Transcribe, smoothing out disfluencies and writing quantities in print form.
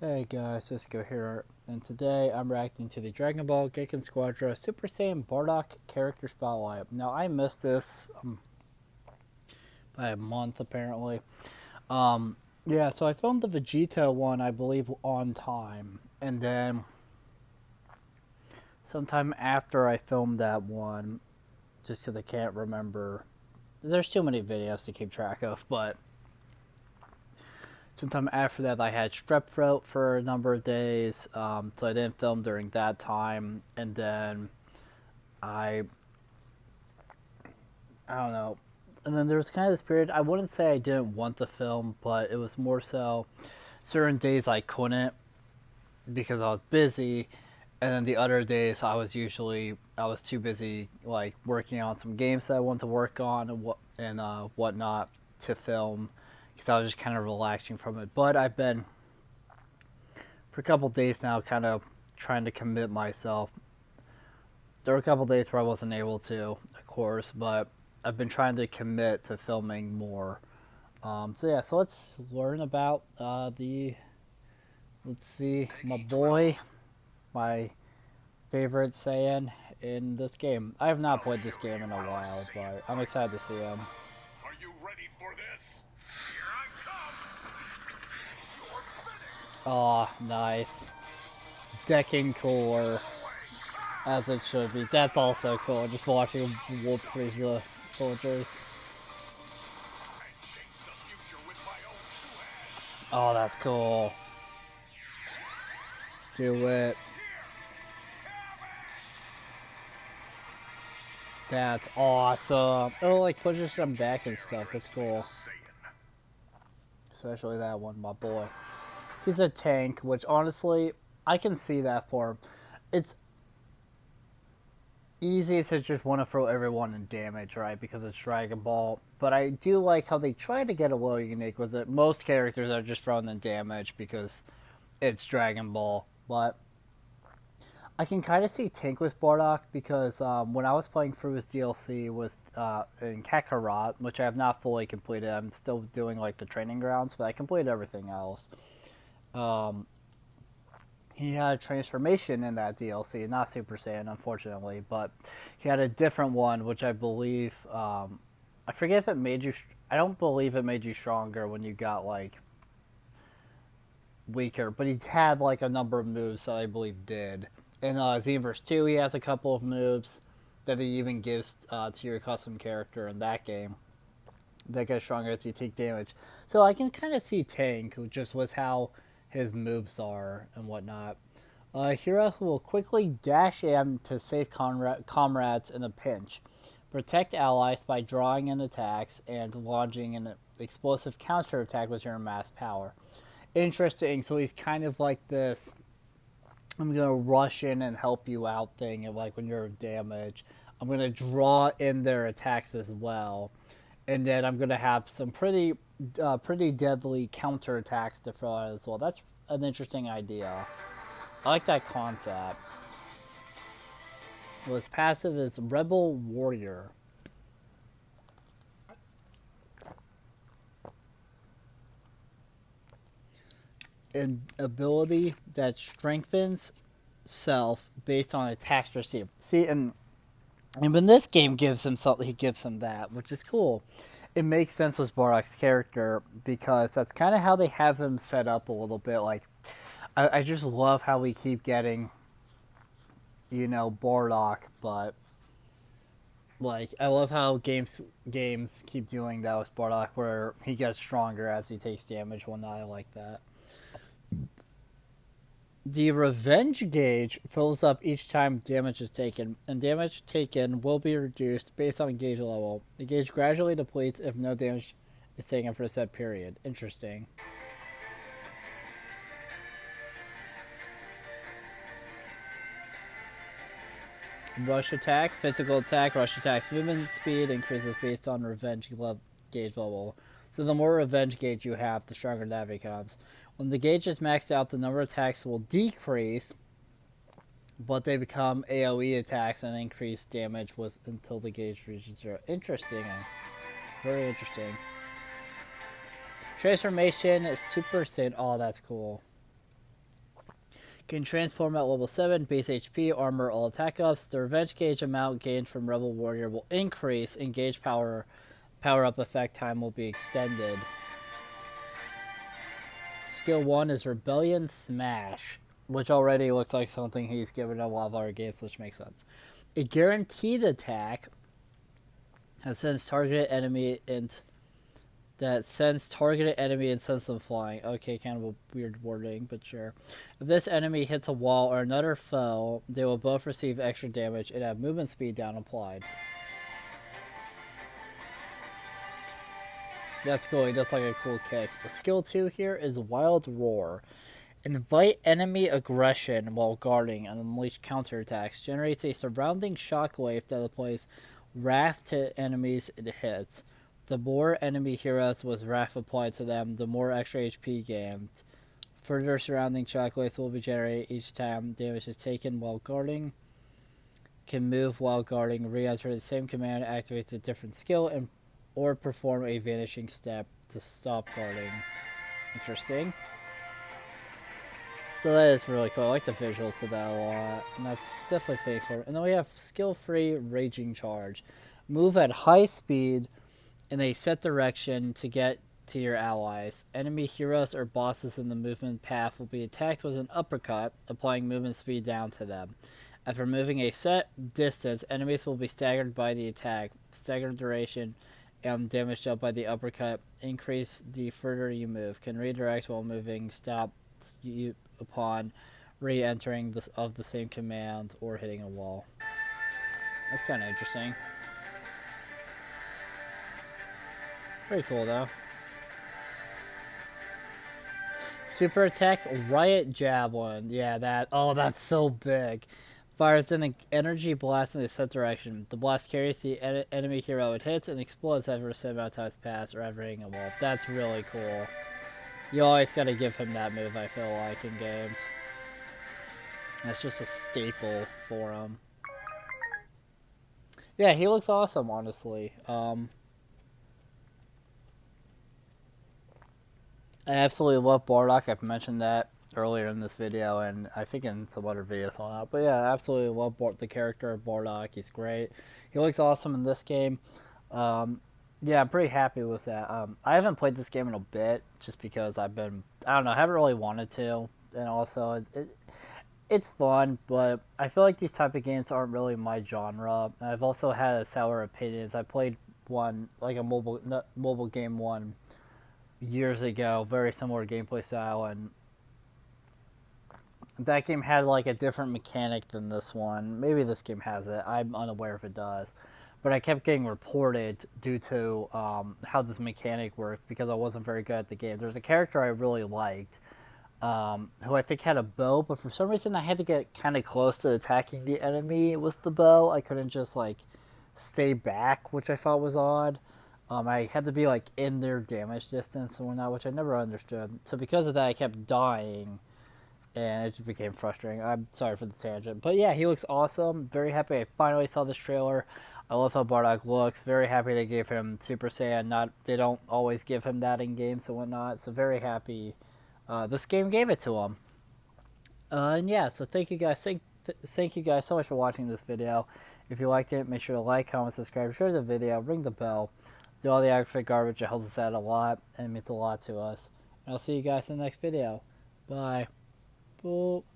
Hey guys, D1sco here, and today I'm reacting to the Dragon Ball Gekishin Squadra Super Saiyan Bardock character spotlight. Now I missed this by a month apparently. Yeah, so I filmed the Vegeta one, I believe, on time, and then sometime after I filmed that one, just because I can't remember. There's too many videos to keep track of, but sometime after that, I had strep throat for a number of days, so I didn't film during that time. And then I, I don't know. And then there was kind of this period. I wouldn't say I didn't want the film, but it was more so certain days I couldn't because I was busy, and then the other days I was too busy like working on some games that I wanted to work on and whatnot to film because I was just kind of relaxing from it. But I've been for a couple days now, kind of trying to commit myself. There were a couple days where I wasn't able to, of course, but I've been trying to commit to filming more. So yeah, so let's learn about the. Let's see, my boy, my favorite Saiyan in this game. I have not played this game in a while, but I'm excited to see him. Are you ready for this? Here I come! You're finished! Oh, nice. Decking cooler, as it should be. That's also cool, just watching him whoop these soldiers. I changed the future with my own two hands! Oh, that's cool. Do it. That's awesome. Oh, like pushes them back and stuff. That's cool. Especially that one, my boy. He's a tank, which honestly, I can see that for him. It's easy to just want to throw everyone in damage, right? Because it's Dragon Ball. But I do like how they try to get a little unique with it. Most characters are just thrown in damage because it's Dragon Ball. But I can kind of see Tank with Bardock because when I was playing through his DLC was in Kakarot, which I have not fully completed. I'm still doing like the training grounds, but I completed everything else. Um, he had a transformation in that DLC, not Super Saiyan, unfortunately, but he had a different one, which I believe I forget if it made you. I don't believe it made you stronger when you got like weaker, but he had like a number of moves that I believe did. In Xenoverse 2, he has a couple of moves that he even gives to your custom character in that game that get stronger as you take damage. So I can kind of see Tank, just with how his moves are and whatnot. A hero who will quickly dash in to save comrades in a pinch, protect allies by drawing in attacks and launching an explosive counterattack with your mass power. Interesting. So he's kind of like this I'm gonna rush in and help you out thing, and like when you're damaged, I'm gonna draw in their attacks as well, and then I'm gonna have some pretty deadly counter attacks to throw out as well. That's an interesting idea. I like that concept. Well, his passive is Rebel Warrior. An ability that strengthens self based on attacks received. See, and when this game gives him something, he gives him that, which is cool. It makes sense with Bardock's character because that's kind of how they have him set up a little bit. Like, I just love how we keep getting, Bardock, but like I love how games keep doing that with Bardock, where he gets stronger as he takes damage. Well, not I like that. The revenge gauge fills up each time damage is taken, and damage taken will be reduced based on gauge level. The gauge gradually depletes if no damage is taken for a set period. Interesting. Rush attack, physical attack, rush attack's movement speed increases based on gauge level. So the more revenge gauge you have, the stronger that becomes. When the gauge is maxed out, the number of attacks will decrease, but they become AoE attacks and increase damage until the gauge reaches zero. Interesting. Very interesting. Transformation is Super Saiyan. Oh, that's cool. Can transform at level 7, base HP, armor, all attack ups. The revenge gauge amount gained from Rebel Warrior will increase, and gauge power up effect time will be extended. Skill 1 is Rebellion Smash, which already looks like something he's given a lot of other games, which makes sense. A guaranteed attack that sends targeted enemy and sends them flying. Okay, kind of a weird wording, but sure. If this enemy hits a wall or another foe, they will both receive extra damage and have movement speed down applied. That's cool. He does like a cool kick. Skill 2 here is Wild Roar. Invite enemy aggression while guarding and unleash counterattacks. Generates a surrounding shockwave that applies wrath to enemies it hits. The more enemy heroes with wrath applied to them, the more extra HP gained. Further surrounding shockwaves will be generated each time damage is taken while guarding. Can move while guarding, re-enter the same command, activates a different skill, and or perform a vanishing step to stop guarding. Interesting. So that is really cool. I like the visuals to that a lot, and that's definitely faithful. And then we have skill-free Raging Charge. Move at high speed in a set direction to get to your allies. Enemy heroes or bosses in the movement path will be attacked with an uppercut, applying movement speed down to them. After moving a set distance, enemies will be staggered by the attack. Staggered duration and damage dealt by the uppercut increase the further you move. Can redirect while moving, stop you upon re-entering of the same command or hitting a wall. That's kind of interesting. Pretty cool though. Super attack Riot Javelin. Yeah, that's so big. Fires an energy blast in a set direction. The blast carries the enemy hero it hits and explodes after a set amount of times pass or after hitting a wall. That's really cool. You always gotta give him that move, I feel like, in games. That's just a staple for him. Yeah, he looks awesome, honestly. I absolutely love Bardock. I've mentioned that earlier in this video, and I think in some other videos on that. But yeah, I absolutely love the character of Bardock. He's great. He looks awesome in this game. Yeah, I'm pretty happy with that. I haven't played this game in a bit, just because I haven't really wanted to. And also, it's fun, but I feel like these type of games aren't really my genre. I've also had sour opinions. I played one, like a mobile game one, years ago, very similar gameplay style, and that game had like a different mechanic than this one. Maybe this game has it. I'm unaware if it does. But I kept getting reported due to how this mechanic works because I wasn't very good at the game. There's a character I really liked who I think had a bow, but for some reason I had to get kind of close to attacking the enemy with the bow. I couldn't just like stay back, which I thought was odd. I had to be like in their damage distance and whatnot, which I never understood. So because of that, I kept dying, and it just became frustrating. I'm sorry for the tangent, but yeah, he looks awesome. Very happy I finally saw this trailer. I love how Bardock looks. Very happy they gave him Super Saiyan. They don't always give him that in games and whatnot. So very happy this game gave it to him. And yeah, so thank you guys. Thank you guys so much for watching this video. If you liked it, make sure to like, comment, subscribe, share the video, ring the bell. Do all the aggregate garbage. It helps us out a lot, and it means a lot to us. And I'll see you guys in the next video. Bye. Boop.